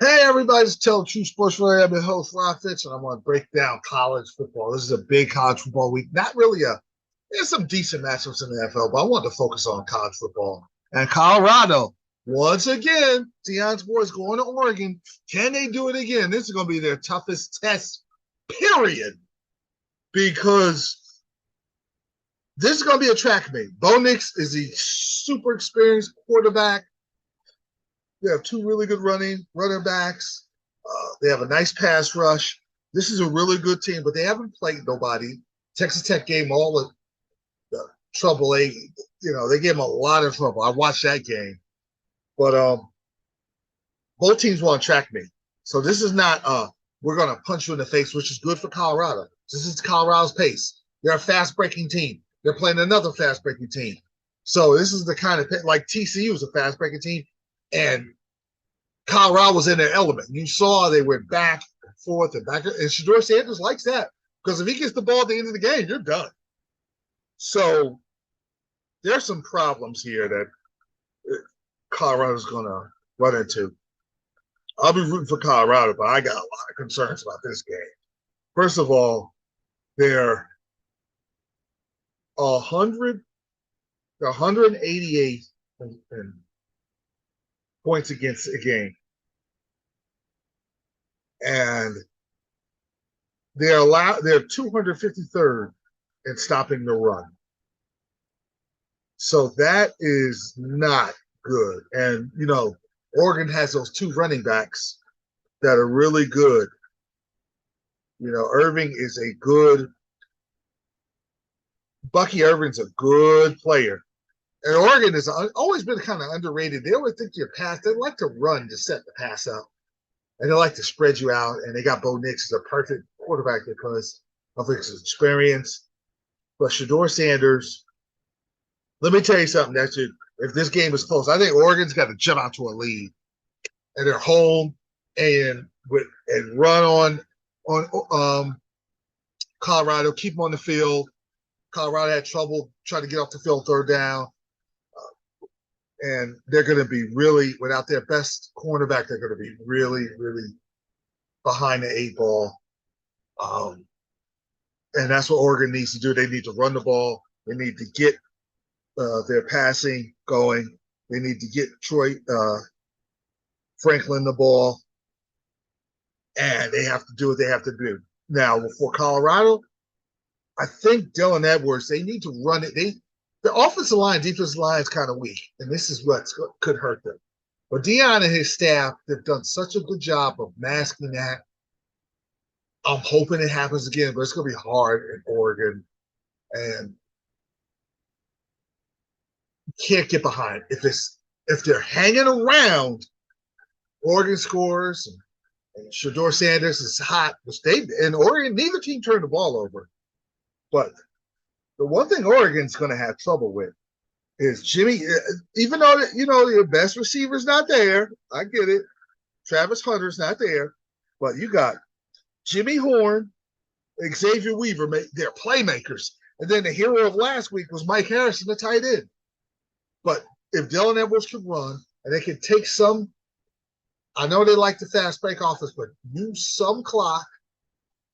Hey, everybody, it's Tell True Sports Related. I'm your host, Ron Fitz, and I want to break down college football. This is a big college football week. Not really there's some decent matchups in the NFL, but I wanted to focus on college football. And Colorado, once again, Deon's boys going to Oregon. Can they do it again? This is going to be their toughest test, period, because this is going to be a track meet. Bo Nix is a super experienced quarterback. They have two really good running backs. They have a nice pass rush. This is a really good team, but they haven't played nobody. Texas Tech gave them all the trouble. They gave them a lot of trouble. I watched that game, but both teams want to track me. So this is not we're going to punch you in the face, which is good for Colorado. This is Colorado's pace. They're a fast-breaking team. They're playing another fast-breaking team. So this is the kind of like TCU is a fast-breaking team, and Colorado was in their element. You saw they went back and forth and back. And Shedeur Sanders likes that because if he gets the ball at the end of the game, you're done. So there's some problems here that Colorado's going to run into. I'll be rooting for Colorado, but I got a lot of concerns about this game. First of all, they're 188 in points against a game. And they're 253rd in stopping the run. So that is not good. And, Oregon has those two running backs that are really good. Bucky Irving's a good player. And Oregon has always been kind of underrated. They always think you're pass. They like to run to set the pass out. And they like to spread you out. And they got Bo Nix as a perfect quarterback because of his experience. But Shedeur Sanders, let me tell you something. If this game is close, I think Oregon's got to jump out to a lead. And they're home and run on Colorado, keep them on the field. Colorado had trouble trying to get off the field third down. And they're going to be really, without their best cornerback, they're going to be really, really behind the eight ball. And that's what Oregon needs to do. They need to run the ball. They need to get their passing going. They need to get Troy Franklin the ball. And they have to do what they have to do. Now, for Colorado, I think Dylan Edwards, they need to run it. The offensive line, defensive line is kind of weak, and this is what could hurt them. But Deon and his staff have done such a good job of masking that. I'm hoping it happens again, but it's going to be hard in Oregon. And you can't get behind. If they're hanging around, Oregon scores, and Shedeur Sanders is hot, which in Oregon, neither team turned the ball over. But the one thing Oregon's going to have trouble with is Jimmy, even though, your best receiver's not there. I get it. Travis Hunter's not there. But you got Jimmy Horn, Xavier Weaver. They're playmakers. And then the hero of last week was Mike Harrison, the tight end. But if Dylan Edwards could run and they could take some, I know they like the fast break offense, but use some clock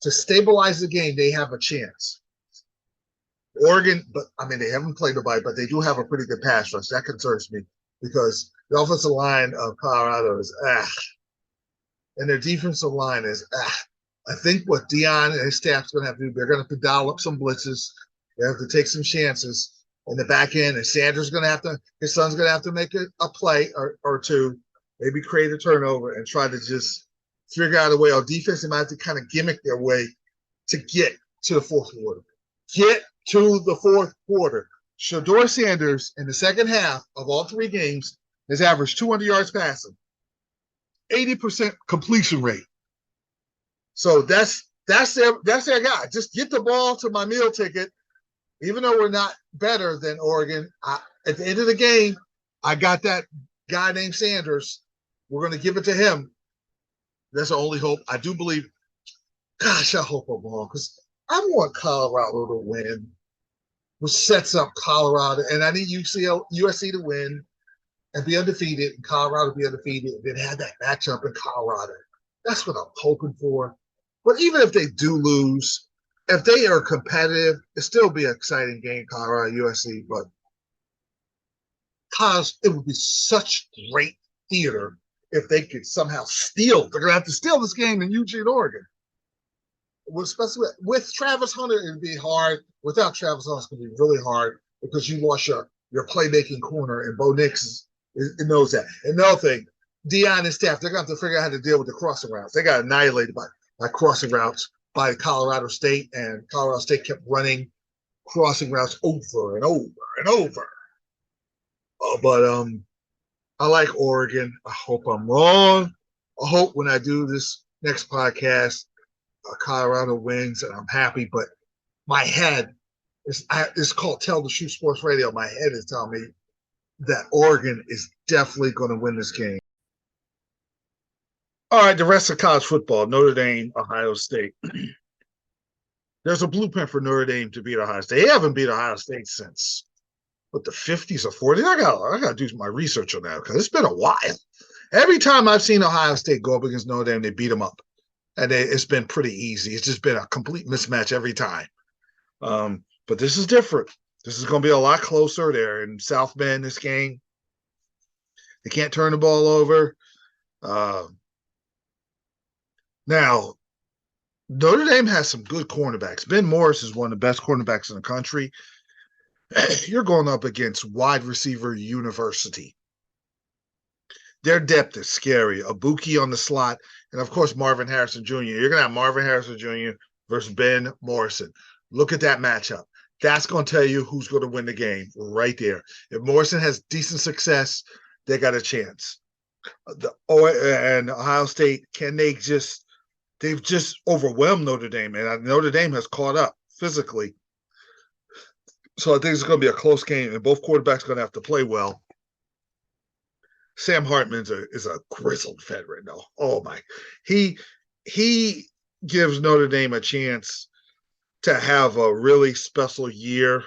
to stabilize the game, they have a chance. Oregon, they haven't played nobody, but they do have a pretty good pass rush. That concerns me because the offensive line of Colorado is and their defensive line is I think what Deon and his staff's going to have to do, they're going to have to dial up some blitzes. They have to take some chances in the back end, and Sanders going to have to, his son's going to have to make a play or two, maybe create a turnover and try to just figure out a way. On defense, they might have to kind of gimmick their way to get to the fourth quarter. Get to the fourth quarter. Shedeur Sanders in the second half of all three games has averaged 200 yards passing, 80% completion rate. So that's their guy. Just get the ball to my meal ticket. Even though we're not better than Oregon, at the end of the game, I got that guy named Sanders. We're going to give it to him. That's the only hope. I do believe. Gosh, I hope I'm wrong because I want Colorado to win, which sets up Colorado, and I need USC to win. and be undefeated, and Colorado be undefeated, and then have that matchup in Colorado. That's what I'm hoping for. But even if they do lose, if they are competitive, it still be an exciting game, Colorado USC. But because it would be such great theater if they could somehow steal. They're gonna have to steal this game in Eugene, Oregon. Especially with Travis Hunter, it'd be hard. Without Travis Hunter, it's gonna be really hard because you lost your playmaking corner, and Bo Nix knows that. Another thing, Deon and staff, they're gonna have to figure out how to deal with the crossing routes. They got annihilated by crossing routes by Colorado State, and Colorado State kept running crossing routes over and over and over. But I like Oregon. I hope I'm wrong. I hope when I do this next podcast, Colorado wins and I'm happy. But my head is called Tell the Shoe Sports Radio. My head is telling me that Oregon is definitely going to win this game. All right, the rest of college football: Notre Dame, Ohio State. There's a blueprint for Notre Dame to beat Ohio State. They haven't beat Ohio State since the 50s or 40s. I got to do my research on that because it's been a while. Every time I've seen Ohio State go up against Notre Dame, they beat them up, and it's been pretty easy. It's just been a complete mismatch every time. But this is different. This is going to be a lot closer. They're in South Bend this game. They can't turn the ball over. Now, Notre Dame has some good cornerbacks. Ben Morris is one of the best cornerbacks in the country. You're going up against wide receiver university. Their depth is scary. Abuki on the slot, and of course Marvin Harrison Jr. You're going to have Marvin Harrison Jr. versus Ben Morrison. Look at that matchup. That's going to tell you who's going to win the game right there. If Morrison has decent success, they got a chance. And Ohio State, they've just overwhelmed Notre Dame, and Notre Dame has caught up physically. So I think it's going to be a close game, and both quarterbacks are going to have to play well. Sam Hartman is a grizzled veteran, though. Oh my, he gives Notre Dame a chance to have a really special year,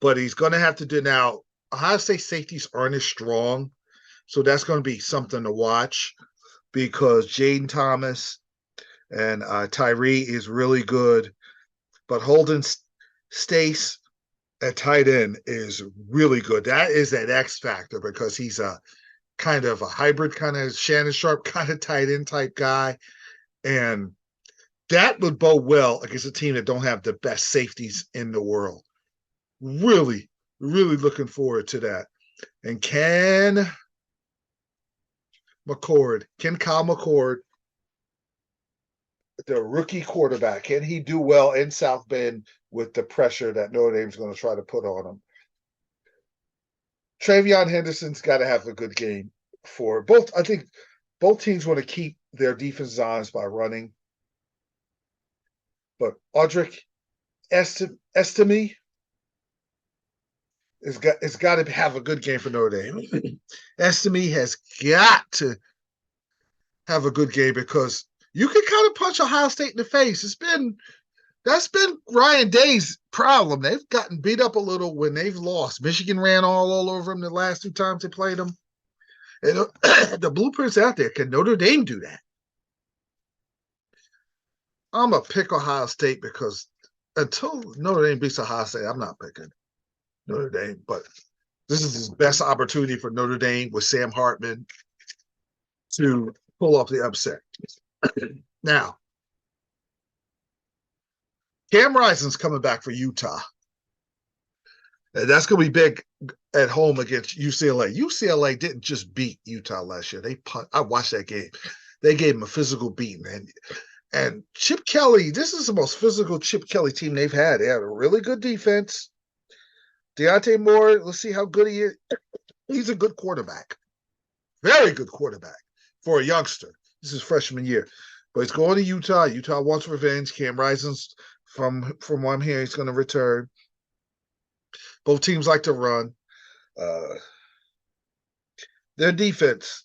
but he's going to have to do now. Ohio State safeties aren't as strong, so that's going to be something to watch because Jaden Thomas and Tyree is really good, but Holden Stace at tight end is really good. That is that X factor because he's a kind of a hybrid, kind of Shannon Sharp kind of tight end type guy. And that would bode well against a team that don't have the best safeties in the world. Really, really looking forward to that. And Kyle McCord, the rookie quarterback, can he do well in South Bend with the pressure that Notre Dame's going to try to put on him? Travion Henderson's got to have a good game for both. I think both teams want to keep their defenses honest by running. But Audric Estime has got to have a good game for Notre Dame. Estime has got to have a good game because you can kind of punch Ohio State in the face. That's been Ryan Day's problem. They've gotten beat up a little when they've lost. Michigan ran all over them the last 2 times they played them. And the blueprint's out there. Can Notre Dame do that? I'm going to pick Ohio State because until Notre Dame beats Ohio State, I'm not picking Notre Dame. But this is his best opportunity for Notre Dame with Sam Hartman to pull off the upset. Now, Cam Rising's coming back for Utah. And that's going to be big at home against UCLA. UCLA didn't just beat Utah last year. I watched that game. They gave him a physical beating. And Chip Kelly, this is the most physical Chip Kelly team they've had. They had a really good defense. Deontay Moore, let's see how good he is. He's a good quarterback. Very good quarterback for a youngster. This is freshman year. But he's going to Utah. Utah wants revenge. Cam Rising's, from what I'm hearing, he's going to return. Both teams like to run. Their defense,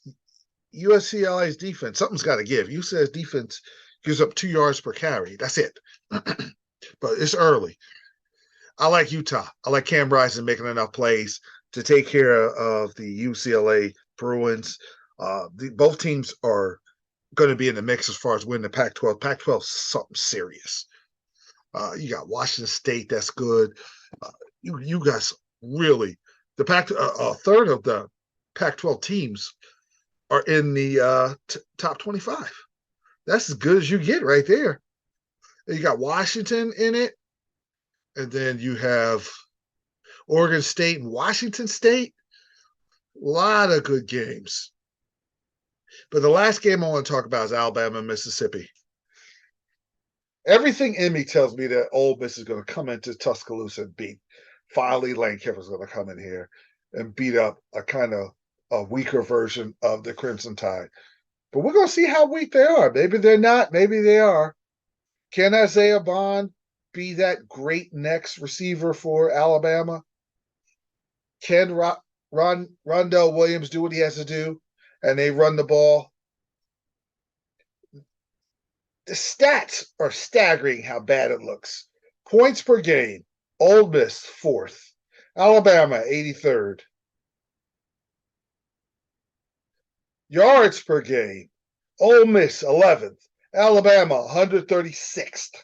UCLA's defense, something's got to give. UCLA's defense gives up 2 yards per carry. That's it. But it's early. I like Utah. I like Cam Rising making enough plays to take care of the UCLA Bruins. Both teams are going to be in the mix as far as winning the Pac-12. Pac-12 is something serious. You got Washington State, that's good. You guys really the Pac a third of the Pac-12 teams are in the top 25. That's as good as you get right there. You got Washington in it, and then you have Oregon State and Washington State. A lot of good games. But the last game I want to talk about is Alabama and Mississippi. Everything in me tells me that Ole Miss is going to come into Tuscaloosa and beat. Finally, Lane Kiffin's going to come in here and beat up a kind of a weaker version of the Crimson Tide. But we're going to see how weak they are. Maybe they're not. Maybe they are. Can Isaiah Bond be that great next receiver for Alabama? Can Rondell Williams do what he has to do and they run the ball? The stats are staggering how bad it looks. Points per game, Ole Miss 4th, Alabama 83rd. Yards per game, Ole Miss 11th, Alabama 136th.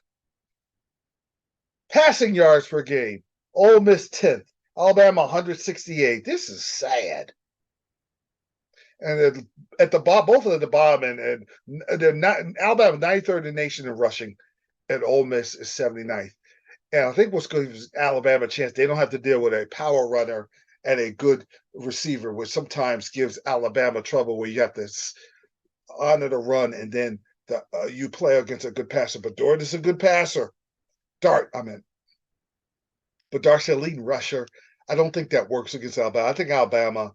Passing yards per game, Ole Miss 10th, Alabama 168. This is sad. And at the bottom, both at the bottom, and they're not Alabama 93rd in the nation in rushing, and Ole Miss is 79th. And I think what's going to give Alabama a chance, they don't have to deal with a power runner and a good receiver, which sometimes gives Alabama trouble where you have to honor the run and then you play against a good passer. But Dart is a good passer. But Dart's a leading rusher. I don't think that works against Alabama. I think Alabama,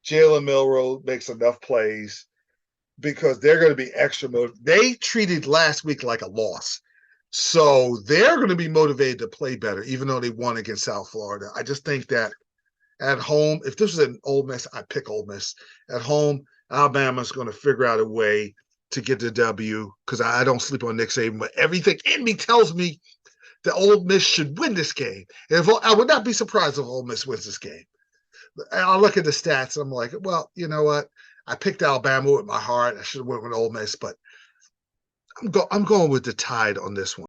Jalen Milroe makes enough plays because they're going to be extra motivated. They treated last week like a loss. So they're going to be motivated to play better, even though they won against South Florida. I just think that at home, if this was an Ole Miss, I'd pick Ole Miss. At home, Alabama's going to figure out a way to get the W because I don't sleep on Nick Saban, but everything in me tells me that Ole Miss should win this game. And I would not be surprised if Ole Miss wins this game. I look at the stats, and I'm like, well, you know what? I picked Alabama with my heart. I should have went with Ole Miss, but I'm going with the Tide on this one.